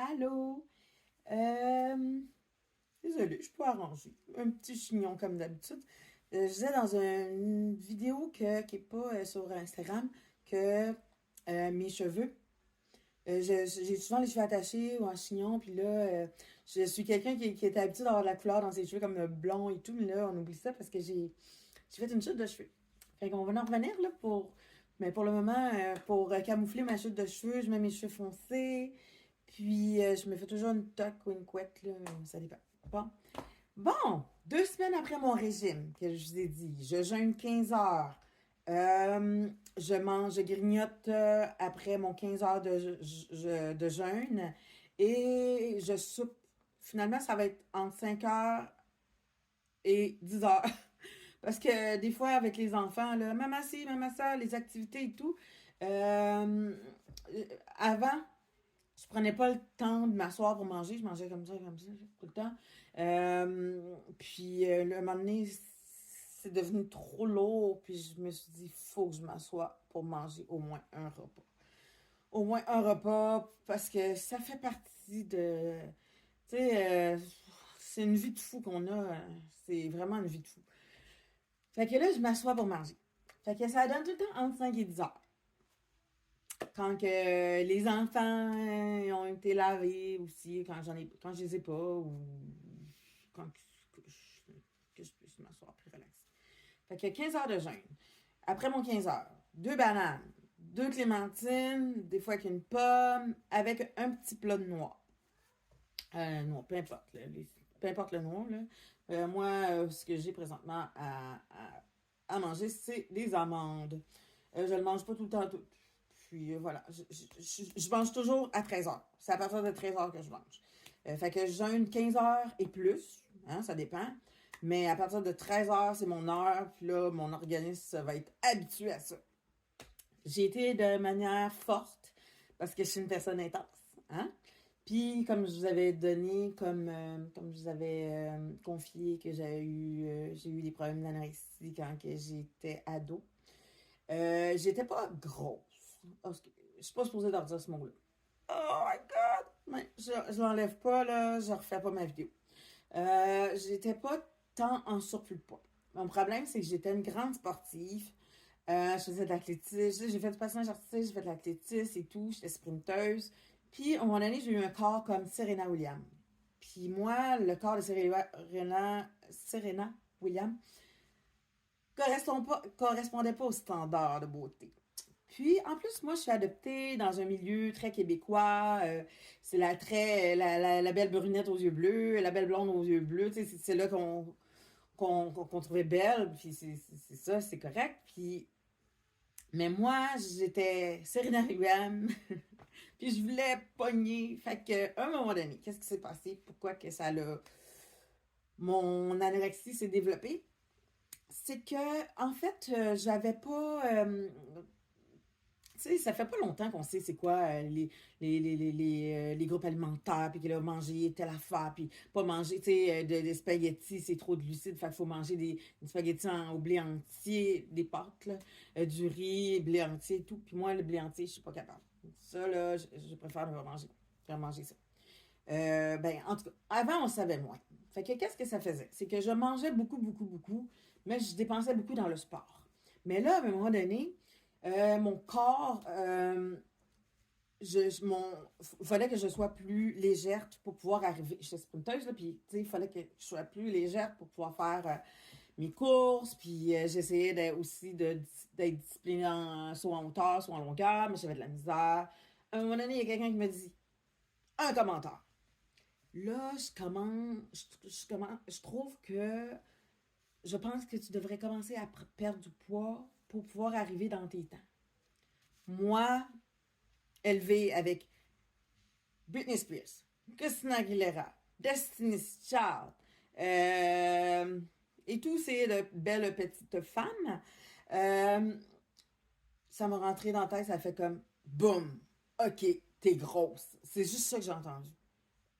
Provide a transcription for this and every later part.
Allô? Désolée, je peux arranger. Un petit chignon comme d'habitude. Je disais dans une vidéo qui est pas sur Instagram que mes cheveux, j'ai souvent les cheveux attachés ou en chignon, puis là, je suis quelqu'un qui est habitué d'avoir de la couleur dans ses cheveux comme le blond et tout, mais là, on oublie ça parce que j'ai fait une chute de cheveux. Fait qu'on va en revenir là mais pour le moment, pour camoufler ma chute de cheveux, je mets mes cheveux foncés, puis je me fais toujours une toque ou une couette, là, ça dépend. Bon. Bon, 2 semaines après mon régime, que je vous ai dit, je jeûne 15 heures. Je grignote après mon 15 heures de jeûne et je soupe. Finalement, ça va être entre 5 heures et 10 heures. Parce que des fois, avec les enfants, là, maman ci, maman ça, les activités et tout, euh, avant, je prenais pas le temps de m'asseoir pour manger. Je mangeais comme ça, tout le temps. Puis, un moment donné, c'est devenu trop lourd. Puis, je me suis dit, faut que je m'assoie pour manger au moins un repas. Au moins un repas, parce que ça fait partie de... Tu sais, c'est une vie de fou qu'on a. C'est vraiment une vie de fou. Fait que là, je m'assois pour manger. Fait que ça donne tout le temps entre 5 et 10 heures. Quand que les enfants ont été lavés aussi, quand je les ai pas, ou quand que je puisse m'asseoir plus relax. Fait que 15 heures de jeûne. Après mon 15 heures, 2 bananes, 2 clémentines, des fois avec une pomme, avec un petit plat de noix. Noix, peu importe, là, peu importe le noix. Là. Moi, ce que j'ai présentement à manger, c'est des amandes. Je le mange pas tout le temps tout. Puis voilà, je mange toujours à 13 heures. C'est à partir de 13 heures que je mange. Fait que je jeûne 15 heures et plus, hein, ça dépend. Mais à partir de 13 heures, c'est mon heure. Puis là, mon organisme va être habitué à ça. J'ai été de manière forte parce que je suis une personne intense. Hein? Puis, comme je vous avais donné, comme je vous avais confié que j'ai eu des problèmes d'anorexie quand que j'étais ado. J'étais pas grosse. Oh, je suis pas supposée leur dire ce mot-là. Oh my god! Mais je l'enlève pas, là, je refais pas ma vidéo. J'étais pas tant en surplus de poids. Mon problème, c'est que j'étais une grande sportive. Je faisais de l'athlétisme, j'ai fait du patinage artistique, j'ai fait de l'athlétisme et tout, j'étais sprinteuse. Puis, à un moment donné, j'ai eu un corps comme Serena Williams. Puis moi, le corps de Serena Williams correspondait pas aux standards de beauté. Puis, en plus, moi, je suis adoptée dans un milieu très québécois. C'est la belle brunette aux yeux bleus, la belle blonde aux yeux bleus. Tu sais, c'est là qu'on trouvait belle. Puis c'est ça, c'est correct. Puis, mais moi, j'étais Serena Williams. Puis je voulais pogner. Fait que, à un moment donné, qu'est-ce qui s'est passé? Pourquoi que ça l'a... Mon anorexie s'est développée? C'est que, en fait, j'avais pas... tu sais, ça fait pas longtemps qu'on sait c'est quoi les groupes alimentaires, puis qu'il a mangé telle affaire, puis pas manger, tu sais, des spaghettis, c'est trop de glucides, fait qu'il faut manger des spaghettis au blé entier, des pâtes, là, du riz, blé entier et tout. Puis moi, le blé entier, je suis pas capable. Ça, là, je préfère ne pas manger. Faire manger ça. Ben, en tout cas, avant, on savait moins. Fait que qu'est-ce que ça faisait? C'est que je mangeais beaucoup, beaucoup, beaucoup, mais je dépensais beaucoup dans le sport. Mais là, à un moment donné, mon corps, fallait que je sois plus légère pour pouvoir arriver. J'étais sprinteuse, là, puis, tu sais, il fallait que je sois plus légère pour pouvoir faire mes courses, puis j'essayais aussi d'être disciplinée soit en hauteur, soit en longueur, mais j'avais de la misère. À un moment donné, il y a quelqu'un qui me dit un commentaire. Là, je trouve que je pense que tu devrais commencer à perdre du poids pour pouvoir arriver dans tes temps. Moi, élevée avec Britney Spears, Christina Aguilera, Destiny's Child, et tous ces belles petites femmes, euh, ça m'a rentré dans la tête, ça fait comme boum, ok, t'es grosse. C'est juste ça que j'ai entendu.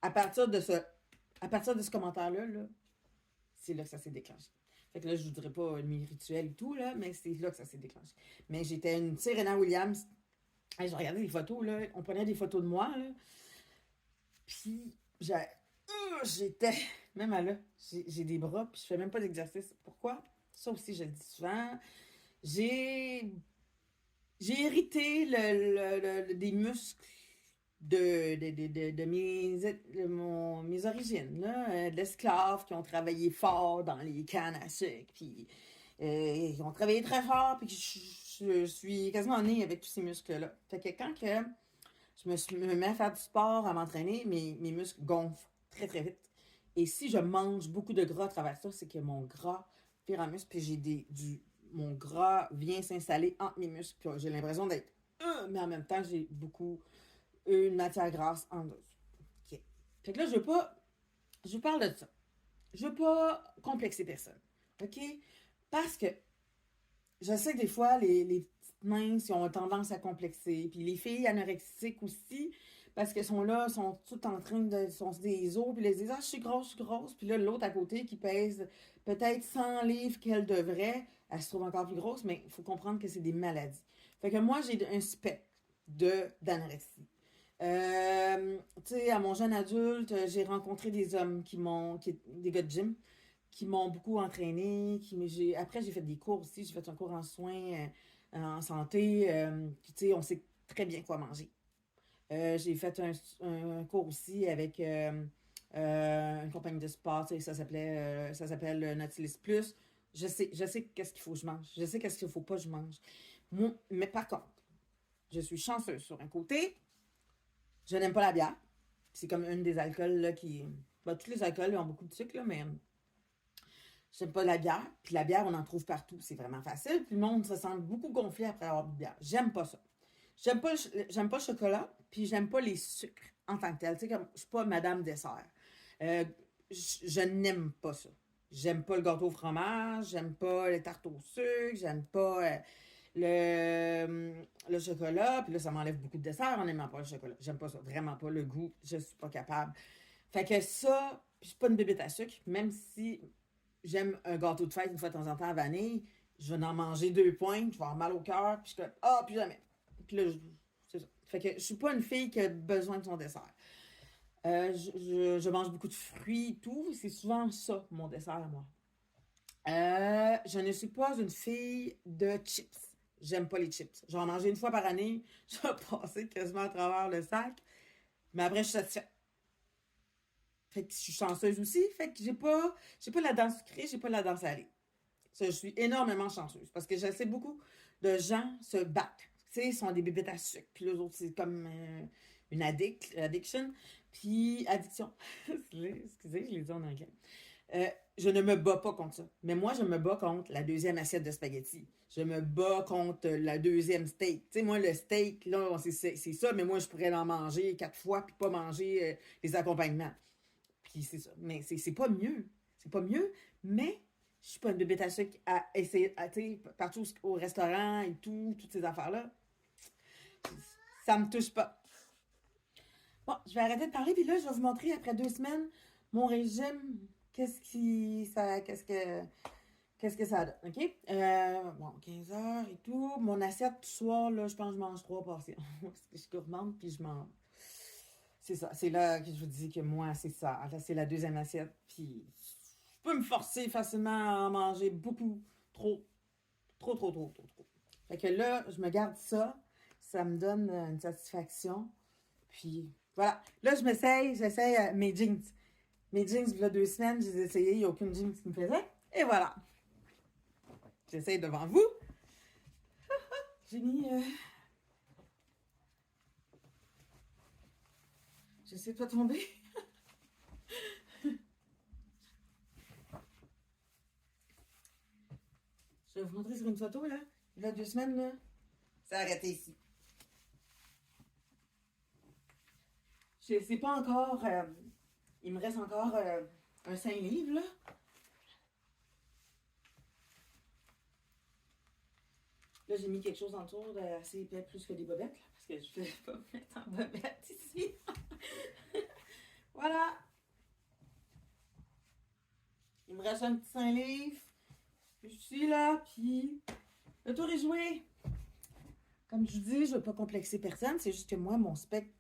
À partir de ce, à partir de ce commentaire-là, là, c'est là que ça s'est déclenché. Fait que là, je vous dirais pas mes rituels et tout, là, mais c'est là que ça s'est déclenché. Mais j'étais une Serena Williams. Hey, je regardais des photos, là. On prenait des photos de moi, là. Puis, j'étais, même à là, j'ai des bras, puis je fais même pas d'exercice. Pourquoi? Ça aussi, je le dis souvent. J'ai j'ai hérité des muscles de mes origines, là, de l'esclave qui ont travaillé fort dans les cannes à sucre, puis ils ont travaillé très fort, puis je suis quasiment née avec tous ces muscles-là. Fait que quand que me mets à faire du sport, à m'entraîner, mes muscles gonflent très très vite. Et si je mange beaucoup de gras à travers ça, c'est que mon gras vire en muscle, puis mon gras vient s'installer entre mes muscles, puis j'ai l'impression d'être mais en même temps, j'ai beaucoup une matière grasse en dessous. OK. Fait que là, je parle de ça. Je veux pas complexer personne. OK? Parce que je sais que des fois, les petites minces, ils ont tendance à complexer. Puis les filles anorexiques aussi, parce qu'elles sont là, sont toutes en train de. Sont des os, puis elles disent: ah, je suis grosse, je suis grosse. Puis là, l'autre à côté qui pèse peut-être 100 livres qu'elle devrait, elle se trouve encore plus grosse, mais il faut comprendre que c'est des maladies. Fait que moi, j'ai un spectre d'anorexie. Tu sais, à mon jeune adulte, j'ai rencontré des hommes des gars de gym, qui m'ont beaucoup entraîné. Après, j'ai fait des cours aussi. J'ai fait un cours en soins, en santé. Tu sais, on sait très bien quoi manger. J'ai fait un cours aussi avec une compagnie de sport. Tu sais, ça s'appelle Nautilus Plus. Je sais qu'est-ce qu'il faut que je mange. Je sais qu'est-ce qu'il faut pas que je mange. Moi, mais par contre, je suis chanceuse sur un côté. Je n'aime pas la bière. C'est comme une des alcools là, qui. Ben, tous les alcools ont beaucoup de sucre, là, mais j'aime pas la bière. Puis la bière, on en trouve partout. C'est vraiment facile. Puis le monde se sent beaucoup gonflé après avoir bu de bière. J'aime pas ça. J'aime pas le chocolat. Puis j'aime pas les sucres en tant que tel. Tu sais, comme je suis pas madame dessert. Je n'aime pas ça. J'aime pas le gâteau au fromage. J'aime pas les tartes au sucre. J'aime pas le chocolat. Puis là, ça m'enlève beaucoup de dessert en n'aimant pas le chocolat. J'aime pas ça. Vraiment pas le goût. Je suis pas capable. Fait que ça, je suis pas une bébête à sucre. Même si j'aime un gâteau de fête une fois de temps en temps à vanille, je vais en manger 2 pointes, je vais avoir mal au cœur, puis je suis comme, ah, plus jamais. Puis là, c'est ça. Fait que je suis pas une fille qui a besoin de son dessert. Je mange beaucoup de fruits et tout, c'est souvent ça, mon dessert à moi. Je ne suis pas une fille de chips. J'aime pas les chips. J'en mange une fois par année, je vais passer quasiment à travers le sac, mais après, je suis satisfaite. Fait que je suis chanceuse aussi. Fait que j'ai pas la dent sucrée, j'ai pas la dent salée. Ça, je suis énormément chanceuse parce que je sais beaucoup de gens se battent. Tu sais, ils sont des bébêtes à sucre. Puis les autres, c'est comme une addiction. Puis addiction. Excusez, je l'ai dit en anglais. Je ne me bats pas contre ça. Mais moi, je me bats contre la deuxième assiette de spaghettis. Je me bats contre la deuxième steak. Tu sais, moi, le steak, là, c'est ça, mais moi, je pourrais en manger 4 fois puis pas manger les accompagnements. Puis c'est ça. Mais c'est pas mieux. C'est pas mieux, mais je suis pas une bébête à sucre à essayer, tu sais, partout au restaurant et tout, toutes ces affaires-là. Ça me touche pas. Bon, je vais arrêter de parler, puis là, je vais vous montrer après 2 semaines mon régime. Qu'est-ce que ça donne, OK? Bon, 15 heures et tout. Mon assiette, ce soir, là, je pense que je mange 3 portions. Parce que je suis gourmande, puis je mange. C'est ça. C'est là que je vous dis que moi, c'est ça. Là, c'est la deuxième assiette. Puis, je peux me forcer facilement à en manger beaucoup. Trop. Trop, trop, trop, trop, trop. Fait que là, je me garde ça. Ça me donne une satisfaction. Puis, voilà. Là, j'essaye mes jeans. Mes jeans, il y a 2 semaines, je les ai essayés. Il n'y a aucune jeans qui me faisait. Et voilà. J'essaye devant vous. J'ai mis. J'essaie de pas tomber. Je vais vous montrer sur une photo, là. Il y a 2 semaines, là. Ça a arrêté ici. Je sais pas encore. Il me reste encore un 5 livres, là. Là, j'ai mis quelque chose en dessous assez épais, plus que des bobettes, là, parce que je ne vais pas me mettre en bobette ici. Voilà. Il me reste un petit 5 livres. Je suis là, puis le tour est joué. Comme je vous dis, je ne veux pas complexer personne. C'est juste que moi, mon spectre